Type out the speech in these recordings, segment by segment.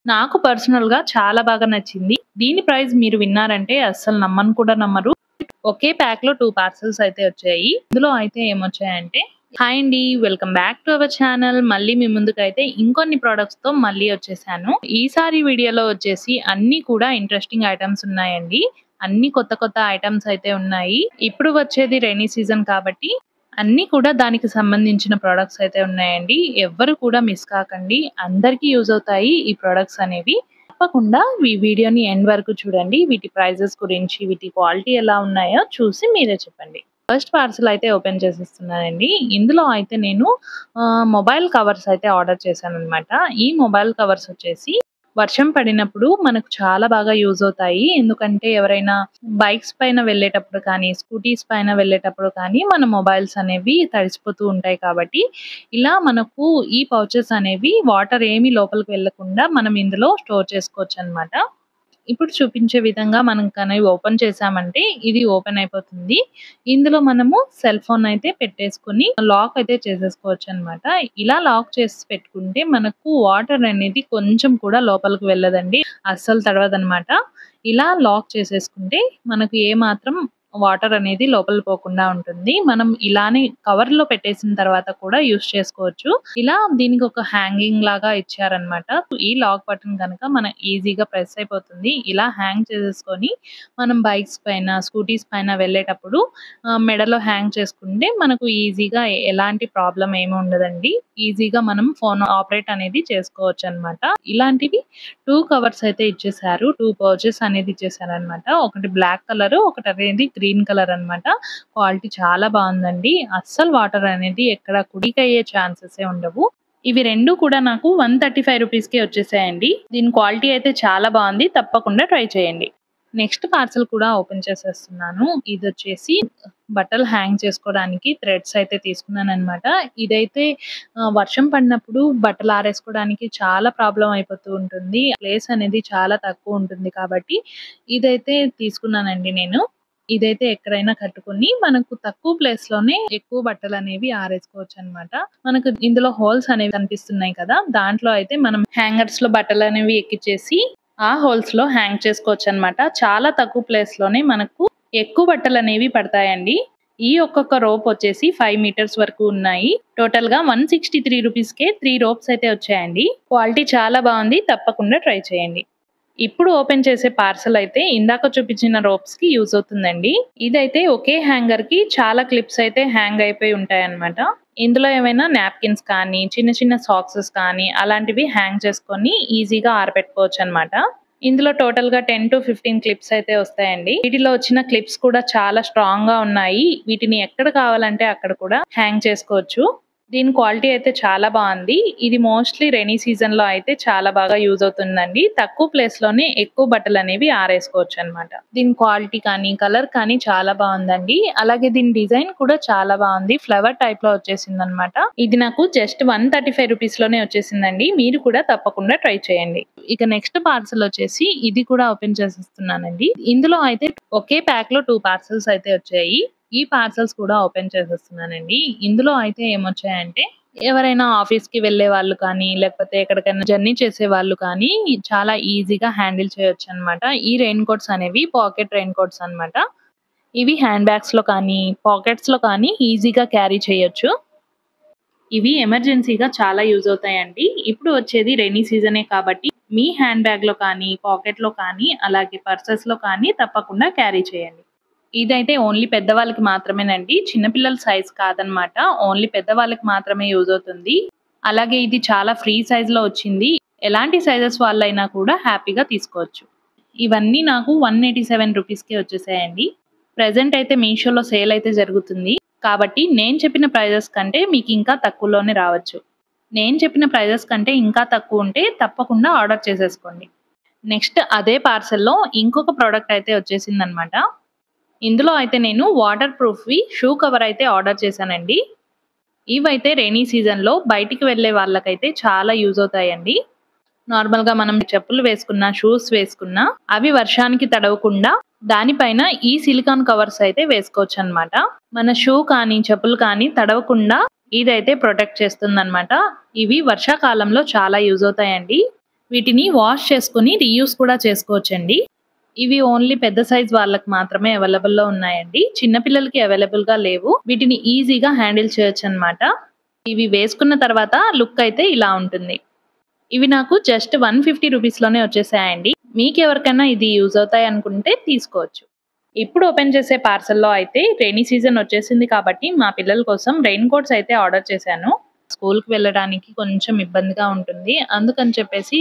నాకు పర్సనల్‌గా చాలా బాగా నచ్చింది. దీని ప్రైస్ మీరు విన్నారంటే అస్సలు నమ్మను కూడా నమ్మరు. ఒకే ప్యాక్‌లో 2 పార్సెల్స్ అయితే వచ్చాయి. ఇందులో అయితే ఏమొచ్చాయంటే హాయ్ అండి. Welcome back to our channel. మళ్ళీ మీ ముందుకైతే ఇంకొన్ని ప్రొడక్ట్స్‌తో మళ్ళీ వచ్చేసాను. ఈసారి వీడియోలో వచ్చేసి అన్నీ కూడా ఇంట్రెస్టింగ్ ఐటెమ్స్ ఉన్నాయండి. అన్నీ కొత్త కొత్త ఐటెమ్స్ అయితే ఉన్నాయి. ఇప్పుడు వచ్చేది రైనీ సీజన్ కాబట్టి అన్నీ కూడా దానికి సంబంధించిన ప్రొడక్ట్స్ అయితే ఉన్నాయండి. ఎవ్వరు కూడా మిస్ కాకండి. అందరికీ యూజ్ అవుతాయి ఈ ప్రొడక్ట్స్ అనేవి. తప్పకుండా ఈ వీడియోని ఎండ్ వరకు చూడండి. వీటి ప్రైజెస్ గురించి, వీటి క్వాలిటీ ఎలా ఉన్నాయో చూసి మీరే చెప్పండి. ఫస్ట్ పార్సెల్ అయితే ఓపెన్ చేసేస్తున్నానండి. ఇందులో అయితే నేను మొబైల్ కవర్స్ అయితే ఆర్డర్ చేశాననమాట. ఈ మొబైల్ కవర్స్ వచ్చేసి వర్షం పడినప్పుడు మనకు చాలా బాగా యూజ్ అవుతాయి. ఎందుకంటే ఎవరైనా బైక్స్ పైన వెళ్ళేటప్పుడు కానీ, స్కూటీస్ పైన వెళ్ళేటప్పుడు కానీ మన మొబైల్స్ అనేవి తడిసిపోతూ ఉంటాయి కాబట్టి ఇలా మనకు ఈ పౌచెస్ అనేవి వాటర్ ఏమీ లోపలికి వెళ్ళకుండా మనం ఇందులో స్టోర్ చేసుకోవచ్చనమాట. ఇప్పుడు చూపించే విధంగా మనం కానీ ఓపెన్ చేసామంటే ఇది ఓపెన్ అయిపోతుంది. ఇందులో మనము సెల్ ఫోన్ అయితే పెట్టేసుకొని లాక్ అయితే చేసేసుకోవచ్చనమాట. ఇలా లాక్ చేసి పెట్టుకుంటే మనకు వాటర్ అనేది కొంచెం కూడా లోపలికి వెళ్ళదండి. అస్సలు తడవదనమాట. ఇలా లాక్ చేసేసుకుంటే మనకు ఏమాత్రం వాటర్ అనేది లోపలికి పోకుండా ఉంటుంది. మనం ఇలానే కవర్‌లో పెట్టేసిన తర్వాత కూడా యూజ్ చేసుకోవచ్చు. ఇలా దీనికి ఒక హ్యాంగింగ్ లాగా ఇచ్చారనమాట. ఈ లాక్ బటన్ గనక మనం ఈజీగా ప్రెస్ అయిపోతుంది. ఇలా హ్యాంగ్ చేసేసుకొని మనం బైక్స్ పైన, స్కూటీస్ పైన వెళ్ళేటప్పుడు మెడలో హ్యాంగ్ చేసుకుంటే మనకు ఈజీగా ఎలాంటి ప్రాబ్లమ్ ఏమి ఉండదండి. ఈజీగా మనం ఫోన్ ఆపరేట్ అనేది చేసుకోవచ్చనమాట. ఇలాంటివి 2 కవర్స్ అయితే ఇచ్చేసారు. 2 పౌచెస్ అనేది ఇచ్చేసారనమాట. ఒకటి బ్లాక్ కలర్, ఒకటి అనేది గ్రీన్ కలర్ అనమాట. క్వాలిటీ చాలా బాగుందండి. అస్సలు వాటర్ అనేది ఎక్కడ లీక్ అయ్యే ఛాన్సెసే ఉండవు. ఇవి 2 కూడా నాకు 135 రూపీస్‌కే వచ్చేసాయండి. దీని క్వాలిటీ అయితే చాలా బాగుంది. తప్పకుండా ట్రై చేయండి. నెక్స్ట్ పార్సెల్ కూడా ఓపెన్ చేసేస్తున్నాను. ఇదొచ్చేసి బట్టలు హ్యాంగ్ చేసుకోవడానికి థ్రెడ్స్ అయితే తీసుకున్నాననమాట. ఇదైతే వర్షం పడినప్పుడు బట్టలు ఆరేసుకోవడానికి చాలా ప్రాబ్లమ్ అయిపోతూ ఉంటుంది. ప్లేస్ అనేది చాలా తక్కువ ఉంటుంది కాబట్టి ఇదైతే తీసుకున్నానండి నేను. ఇదైతే ఎక్కడైనా కట్టుకొని మనకు తక్కువ ప్లేస్‌లోనే ఎక్కువ బట్టలనేవి ఆరేసుకోవచ్చనమాట. మనకు ఇందులో హోల్స్ అనేవి కనిపిస్తున్నాయి కదా! దాంట్లో అయితే మనం హ్యాంగర్స్‌లో బట్టలనేవి ఎక్కిచ్చేసి ఆ హోల్స్‌లో హ్యాంగ్ చేసుకోవచ్చనమాట. చాలా తక్కువ ప్లేస్‌లోనే మనకు ఎక్కువ బట్టలనేవి పడతాయండి. ఈ ఒక్కొక్క రోప్ వచ్చేసి 5 మీటర్స్ వరకు ఉన్నాయి. టోటల్‌గా 163 రూపీస్‌కే 3 రోప్స్ అయితే వచ్చాయండి. క్వాలిటీ చాలా బాగుంది. తప్పకుండా ట్రై చేయండి. ఇప్పుడు ఓపెన్ చేసే పార్సెల్ అయితే ఇందాక చూపించిన రోప్స్‌కి యూజ్ అవుతుందండి. ఇదైతే ఒకే హ్యాంగర్‌కి చాలా క్లిప్స్ అయితే హ్యాంగ్ అయిపోయి ఉంటాయన్నమాట. ఇందులో ఏమైనా నాప్కిన్స్ కానీ, చిన్న చిన్న సాక్సెస్ కానీ అలాంటివి హ్యాంగ్ చేసుకొని ఈజీగా ఆరబెట్టుకోవచ్చనమాట. ఇందులో టోటల్‌గా 10-15 క్లిప్స్ అయితే వస్తాయండి. వీటిలో వచ్చిన క్లిప్స్ కూడా చాలా స్ట్రాంగ్‌గా ఉన్నాయి. వీటిని ఎక్కడ కావాలంటే అక్కడ కూడా హ్యాంగ్ చేసుకోవచ్చు. దీని క్వాలిటీ అయితే చాలా బాగుంది. ఇది మోస్ట్‌లీ రైనీ సీజన్‌లో అయితే చాలా బాగా యూజ్ అవుతుందండి. తక్కువ ప్లేస్‌లోనే ఎక్కువ బట్టలనేవి ఆరేసుకోవచ్చనమాట. దీని క్వాలిటీ కానీ, కలర్ కానీ చాలా బాగుందండి. అలాగే దీని డిజైన్ కూడా చాలా బాగుంది. ఫ్లవర్ టైప్‌లో వచ్చేసిందనమాట. ఇది నాకు జస్ట్ 135 రూపీస్‌లోనే వచ్చేసిందండి. మీరు కూడా తప్పకుండా ట్రై చేయండి. ఇక నెక్స్ట్ పార్సెల్ వచ్చేసి ఇది కూడా ఓపెన్ చేసేస్తున్నానండి. ఇందులో అయితే ఒకే ప్యాక్‌లో 2 పార్సెల్స్ అయితే వచ్చాయి. ఈ పార్సెల్స్ కూడా ఓపెన్ చేసేస్తున్నానండి. ఇందులో అయితే ఏమొచ్చాయంటే ఎవరైనా ఆఫీస్‌కి వెళ్ళే వాళ్ళు కానీ, లేకపోతే ఎక్కడికైనా జర్నీ చేసే వాళ్ళు కానీ చాలా ఈజీగా హ్యాండిల్ చేయొచ్చనమాట. ఈ రెయిన్ కోట్స్ అనేవి పాకెట్ రెయిన్ కోట్స్ అనమాట. ఇవి హ్యాండ్ బ్యాగ్స్‌లో కానీ, పాకెట్స్‌లో కానీ ఈజీగా క్యారీ చేయొచ్చు. ఇవి ఎమర్జెన్సీగా చాలా యూజ్ అవుతాయండి. ఇప్పుడు వచ్చేది రైనీ సీజనే కాబట్టి మీ హ్యాండ్ బ్యాగ్‌లో కానీ, పాకెట్‌లో కానీ, అలాగే పర్సెస్‌లో కానీ తప్పకుండా క్యారీ చేయండి. ఇదైతే ఓన్లీ పెద్దవాళ్ళకి మాత్రమేనండి. చిన్న పిల్లల సైజ్ కాదనమాట. ఓన్లీ పెద్దవాళ్ళకి మాత్రమే యూజ్ అవుతుంది. అలాగే ఇది చాలా ఫ్రీ సైజ్‌లో వచ్చింది. ఎలాంటి సైజెస్ వాళ్ళైనా కూడా హ్యాపీగా తీసుకోవచ్చు. ఇవన్నీ నాకు 187 రూపీస్‌కే వచ్చేసాయండి. ప్రెజెంట్ అయితే మీషోలో సేల్ అయితే జరుగుతుంది. కాబట్టి నేను చెప్పిన ప్రైజెస్ కంటే మీకు ఇంకా తక్కువలోనే రావచ్చు. నేను చెప్పిన ప్రైజెస్ కంటే ఇంకా తక్కువ ఉంటే తప్పకుండా ఆర్డర్ చేసేసుకోండి. నెక్స్ట్ అదే పార్సెల్‌లో ఇంకొక ప్రొడక్ట్ అయితే వచ్చేసిందనమాట. ఇందులో అయితే నేను వాటర్ ప్రూఫ్‌వి షూ కవర్ అయితే ఆర్డర్ చేశానండి. ఇవైతే రైనీ సీజన్‌లో బయటికి వెళ్ళే వాళ్ళకైతే చాలా యూజ్ అవుతాయండి. నార్మల్‌గా మనం చెప్పులు వేసుకున్నా, షూస్ వేసుకున్నా అవి వర్షానికి తడవకుండా దానిపైన ఈ సిలికాన్ కవర్స్ అయితే వేసుకోవచ్చనమాట. మన షూ కానీ, చెప్పులు కానీ తడవకుండా ఇదైతే ప్రొటెక్ట్ చేస్తుందనమాట. ఇవి వర్షాకాలంలో చాలా యూజ్ అవుతాయండి. వీటిని వాష్ చేసుకొని రీయూస్ కూడా చేసుకోవచ్చండి. ఇవి ఓన్లీ పెద్ద సైజ్ వాళ్ళకి మాత్రమే అవైలబుల్లో ఉన్నాయండి. చిన్న పిల్లలకి అవైలబుల్గా లేవు. వీటిని ఈజీగా హ్యాండిల్ చేయొచ్చు అనమాట. ఇవి వేసుకున్న తర్వాత లుక్ అయితే ఇలా ఉంటుంది. ఇవి నాకు జస్ట్ 150 రూపీస్లోనే వచ్చేసాయండి. మీకు ఎవరికైనా ఇది యూజ్ అవుతాయి అనుకుంటే తీసుకోవచ్చు. ఇప్పుడు ఓపెన్ చేసే పార్సల్లో అయితే రెయినీ సీజన్ వచ్చేసింది కాబట్టి మా పిల్లల కోసం రెయిన్ కోట్స్ అయితే ఆర్డర్ చేశాను. స్కూల్కి వెళ్ళడానికి కొంచెం ఇబ్బందిగా ఉంటుంది, అందుకని చెప్పేసి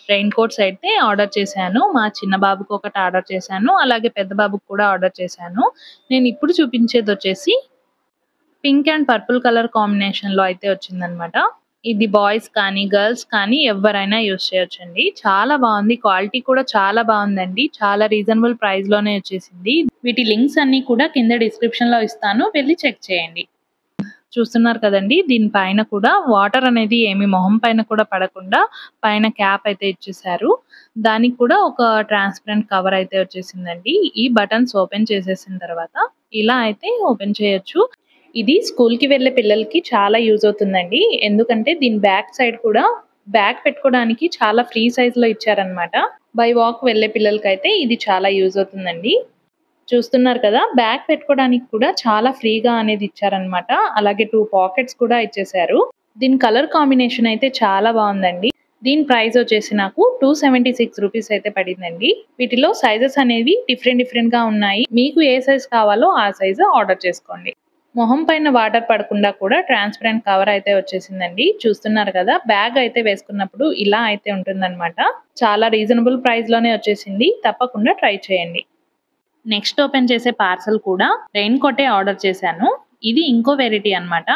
రెయిన్ కోట్స్ అయితే ఆర్డర్ చేశాను. మా చిన్న బాబుకి ఒకటి ఆర్డర్ చేశాను, అలాగే పెద్ద బాబుకి కూడా ఆర్డర్ చేశాను. నేను ఇప్పుడు చూపించేది వచ్చేసి పింక్ అండ్ పర్పుల్ కలర్ కాంబినేషన్లో అయితే వచ్చిందనమాట. ఇది బాయ్స్ కానీ గర్ల్స్ కానీ ఎవరైనా యూజ్ చేయొచ్చండి. చాలా బాగుంది, క్వాలిటీ కూడా చాలా బాగుందండి. చాలా రీజనబుల్ ప్రైస్లోనే వచ్చేసింది. వీటి లింక్స్ అన్నీ కూడా కింద డిస్క్రిప్షన్లో ఇస్తాను, వెళ్ళి చెక్ చేయండి. చూస్తున్నారు కదండి, దీనిపైన కూడా వాటర్ అనేది ఏమి మొహం పైన కూడా పడకుండా పైన క్యాప్ అయితే ఇచ్చేసారు. దానికి కూడా ఒక ట్రాన్స్పరెంట్ కవర్ అయితే వచ్చేసిందండి. ఈ బటన్స్ ఓపెన్ చేసేసిన తర్వాత ఇలా అయితే ఓపెన్ చేయొచ్చు. ఇది స్కూల్కి వెళ్ళే పిల్లలకి చాలా యూజ్ అవుతుందండి. ఎందుకంటే దీని బ్యాక్ సైడ్ కూడా బ్యాగ్ పెట్టుకోవడానికి చాలా ఫ్రీ సైజ్లో ఇచ్చారనమాట. బై వాక్ వెళ్ళే పిల్లలకైతే ఇది చాలా యూజ్ అవుతుందండి. చూస్తున్నారు కదా, బ్యాగ్ పెట్టుకోవడానికి కూడా చాలా ఫ్రీగా అనేది ఇచ్చారనమాట. అలాగే 2 పాకెట్స్ కూడా ఇచ్చేసారు. దీని కలర్ కాంబినేషన్ అయితే చాలా బాగుందండి. దీని ప్రైస్ వచ్చేసి నాకు 276 రూపీస్ అయితే పడిందండి. వీటిలో సైజెస్ అనేవి డిఫరెంట్ గా ఉన్నాయి. మీకు ఏ సైజ్ కావాలో ఆ సైజు ఆర్డర్ చేసుకోండి. మొహం పైన వాటర్ పడకుండా కూడా ట్రాన్స్పరెంట్ కవర్ అయితే వచ్చేసిందండి. చూస్తున్నారు కదా, బ్యాగ్ అయితే వేసుకున్నప్పుడు ఇలా అయితే ఉంటుందన్నమాట. చాలా రీజనబుల్ ప్రైస్లోనే వచ్చేసింది. తప్పకుండా ట్రై చేయండి. నెక్స్ట్ ఓపెన్ చేసే పార్సల్ కూడా రెయిన్ కోటే ఆర్డర్ చేశాను. ఇది ఇంకో వెరైటీ అనమాట.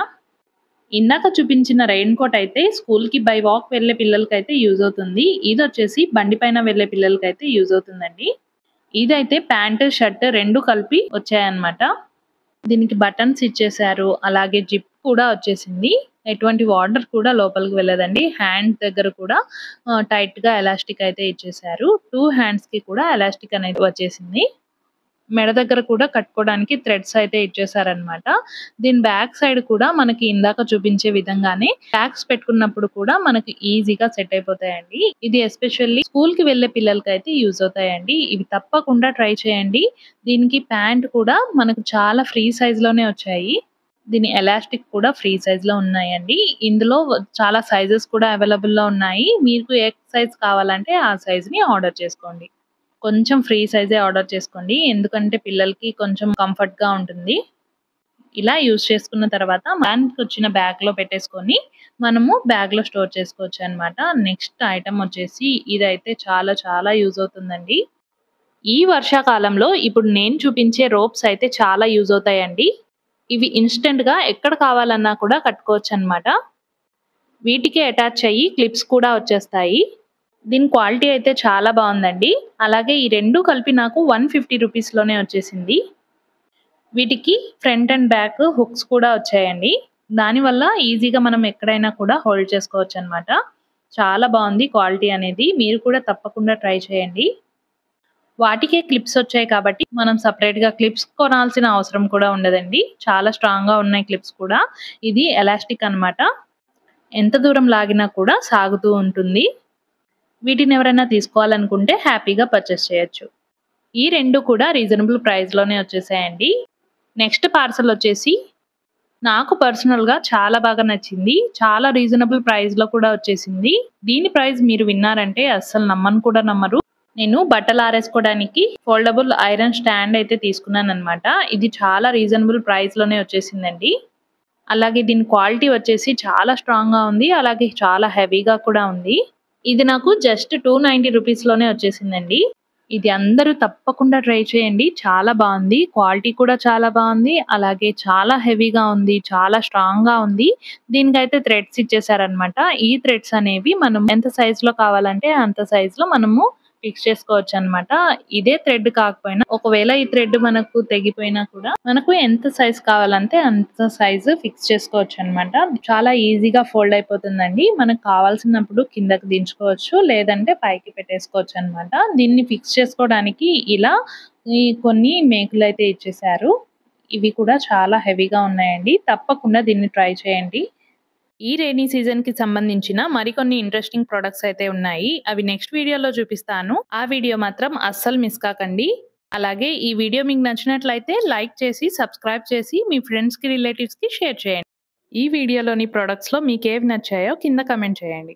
ఇందాక చూపించిన రెయిన్ కోట్ అయితే స్కూల్కి బై వాక్ వెళ్ళే పిల్లలకైతే యూజ్ అవుతుంది. ఇది వచ్చేసి బండి పైన వెళ్ళే పిల్లలకైతే యూజ్ అవుతుందండి. ఇదైతే ప్యాంటు షర్ట్ రెండు కలిపి వచ్చాయన్నమాట. దీనికి బటన్స్ ఇచ్చేసారు, అలాగే జిప్ కూడా వచ్చేసింది. ఎటువంటి వాటర్ కూడా లోపలికి వెళ్ళదండి. హ్యాండ్ దగ్గర కూడా టైట్గా ఎలాస్టిక్ అయితే ఇచ్చేసారు. 2 హ్యాండ్స్కి కూడా ఎలాస్టిక్ అనేది వచ్చేసింది. మెడ దగ్గర కూడా కట్టుకోవడానికి థ్రెడ్స్ అయితే ఇచ్చేసారనమాట. దీని బ్యాక్ సైడ్ కూడా మనకి ఇందాక చూపించే విధంగానే ట్యాగ్స్ పెట్టుకున్నప్పుడు కూడా మనకి ఈజీగా సెట్ అయిపోతాయండి. ఇది ఎస్పెషల్లీ స్కూల్ కి వెళ్ళే పిల్లలకి అయితే యూజ్ అవుతాయండి. ఇవి తప్పకుండా ట్రై చేయండి. దీనికి ప్యాంట్ కూడా మనకు చాలా ఫ్రీ సైజ్ లోనే వచ్చాయి. దీని ఎలాస్టిక్ కూడా ఫ్రీ సైజ్ లో ఉన్నాయండి. ఇందులో చాలా సైజెస్ కూడా అవైలబుల్ లో ఉన్నాయి. మీకు ఏ సైజ్ కావాలంటే ఆ సైజ్ ని ఆర్డర్ చేసుకోండి. కొంచెం ఫ్రీ సైజే ఆర్డర్ చేసుకోండి, ఎందుకంటే పిల్లలకి కొంచెం కంఫర్ట్గా ఉంటుంది. ఇలా యూజ్ చేసుకున్న తర్వాత దానికి వచ్చిన బ్యాగ్లో పెట్టేసుకొని మనము బ్యాగ్లో స్టోర్ చేసుకోవచ్చు అనమాట. నెక్స్ట్ ఐటమ్ వచ్చేసి ఇదైతే చాలా చాలా యూజ్ అవుతుందండి. ఈ వర్షాకాలంలో ఇప్పుడు నేను చూపించే రోప్స్ అయితే చాలా యూజ్ అవుతాయండి. ఇవి ఇన్స్టెంట్గా ఎక్కడ కావాలన్నా కూడా కట్టుకోవచ్చు అనమాట. వీటికి అటాచ్ అయ్యి క్లిప్స్ కూడా వచ్చేస్తాయి. దీని క్వాలిటీ అయితే చాలా బాగుందండి. అలాగే ఈ రెండు కలిపి నాకు 150 రూపీస్లోనే వచ్చేసింది. వీటికి ఫ్రంట్ అండ్ బ్యాక్ హుక్స్ కూడా వచ్చాయండి. దానివల్ల ఈజీగా మనం ఎక్కడైనా కూడా హోల్డ్ చేసుకోవచ్చు అనమాట. చాలా బాగుంది క్వాలిటీ అనేది. మీరు కూడా తప్పకుండా ట్రై చేయండి. వాటికే క్లిప్స్ వచ్చాయి కాబట్టి మనం సపరేట్గా క్లిప్స్ కొనాల్సిన అవసరం కూడా ఉండదండి. చాలా స్ట్రాంగ్గా ఉన్నాయి క్లిప్స్ కూడా. ఇది ఎలాస్టిక్ అనమాట. ఎంత దూరం లాగినా కూడా సాగుతూ ఉంటుంది. వీటిని ఎవరైనా తీసుకోవాలనుకుంటే హ్యాపీగా పర్చేస్ చేయొచ్చు. ఈ రెండు కూడా రీజనబుల్ ప్రైస్లోనే వచ్చేసాయండి. నెక్స్ట్ పార్సల్ వచ్చేసి నాకు పర్సనల్గా చాలా బాగా నచ్చింది. చాలా రీజనబుల్ ప్రైస్లో కూడా వచ్చేసింది. దీని ప్రైస్ మీరు విన్నారంటే అస్సలు నమ్మను కూడా నమ్మరు. నేను బట్టలు ఆరేసుకోవడానికి ఫోల్డబుల్ ఐరన్ స్టాండ్ అయితే తీసుకున్నాను అనమాట. ఇది చాలా రీజనబుల్ ప్రైస్లోనే వచ్చేసిందండి. అలాగే దీని క్వాలిటీ వచ్చేసి చాలా స్ట్రాంగ్గా ఉంది, అలాగే చాలా హెవీగా కూడా ఉంది. ఇది నాకు జస్ట్ 290 రూపీస్లోనే వచ్చేసిందండి. ఇది అందరూ తప్పకుండా ట్రై చేయండి. చాలా బాగుంది, క్వాలిటీ కూడా చాలా బాగుంది, అలాగే చాలా హెవీగా ఉంది, చాలా స్ట్రాంగ్గా ఉంది. దీనికైతే థ్రెడ్స్ ఇచ్చేసారనమాట. ఈ థ్రెడ్స్ అనేవి మనం ఎంత సైజులో కావాలంటే అంత సైజులో మనము ఫిక్స్ చేసుకోవచ్చు అనమాట. ఇదే థ్రెడ్ కాకపోయినా ఒకవేళ ఈ థ్రెడ్ మనకు తెగిపోయినా కూడా మనకు ఎంత సైజ్ కావాలంటే అంత సైజు ఫిక్స్ చేసుకోవచ్చు అనమాట. చాలా ఈజీగా ఫోల్డ్ అయిపోతుందండి. మనకు కావాల్సినప్పుడు కిందకి దించుకోవచ్చు, లేదంటే పైకి పెట్టేసుకోవచ్చు అనమాట. దీన్ని ఫిక్స్ చేసుకోవడానికి ఇలా కొన్ని మేకులు అయితే ఇచ్చేసారు. ఇవి కూడా చాలా హెవీగా ఉన్నాయండి. తప్పకుండా దీన్ని ట్రై చేయండి. ఈ రైనీ సీజన్ కి సంబంధించిన మరికొన్ని ఇంట్రెస్టింగ్ ప్రొడక్ట్స్ అయితే ఉన్నాయి. అవి నెక్స్ట్ వీడియోలో చూపిస్తాను. ఆ వీడియో మాత్రం అస్సలు మిస్ కాకండి. అలాగే ఈ వీడియో మీకు నచ్చినట్లయితే లైక్ చేసి సబ్స్క్రైబ్ చేసి మీ ఫ్రెండ్స్ కి రిలేటివ్స్ కి షేర్ చేయండి. ఈ వీడియోలోని ప్రొడక్ట్స్ లో మీకు ఏవి నచ్చాయో కింద కమెంట్ చేయండి.